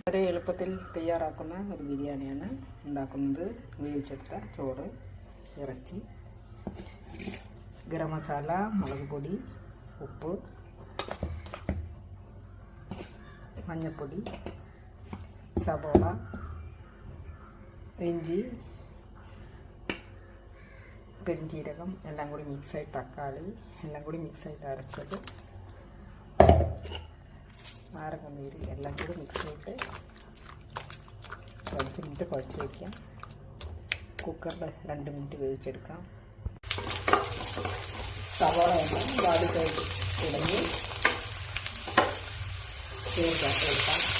വളരെ എളുപ്പത്തിൽ തയ്യാറാക്കുന്ന ഒരു ബിരിയാണിയാണ് ഉണ്ടാക്കുന്നത്. വേവിച്ചെടുത്ത ചോറ്, ഇറച്ചി, ഗരം മസാല, മുളക് പൊടി, ഉപ്പ്, മഞ്ഞൾപ്പൊടി, സവോള, ഇഞ്ചി, പെരിഞ്ചീരകം എല്ലാം കൂടി മിക്സായിട്ട്, തക്കാളി എല്ലാം കൂടി മിക്സായിട്ട് അരച്ചത്, നാരങ്ങനീര് എല്ലാം കൂടി മിക്സായിട്ട് 5 മിനിറ്റ് കുഴച്ച് വയ്ക്കാം. കുക്കറിൽ 2 മിനിറ്റ് വേവിച്ചെടുക്കാം. സവാള എല്ലാം വാടി തുടങ്ങി ചേർത്ത് കൊടുക്കാം.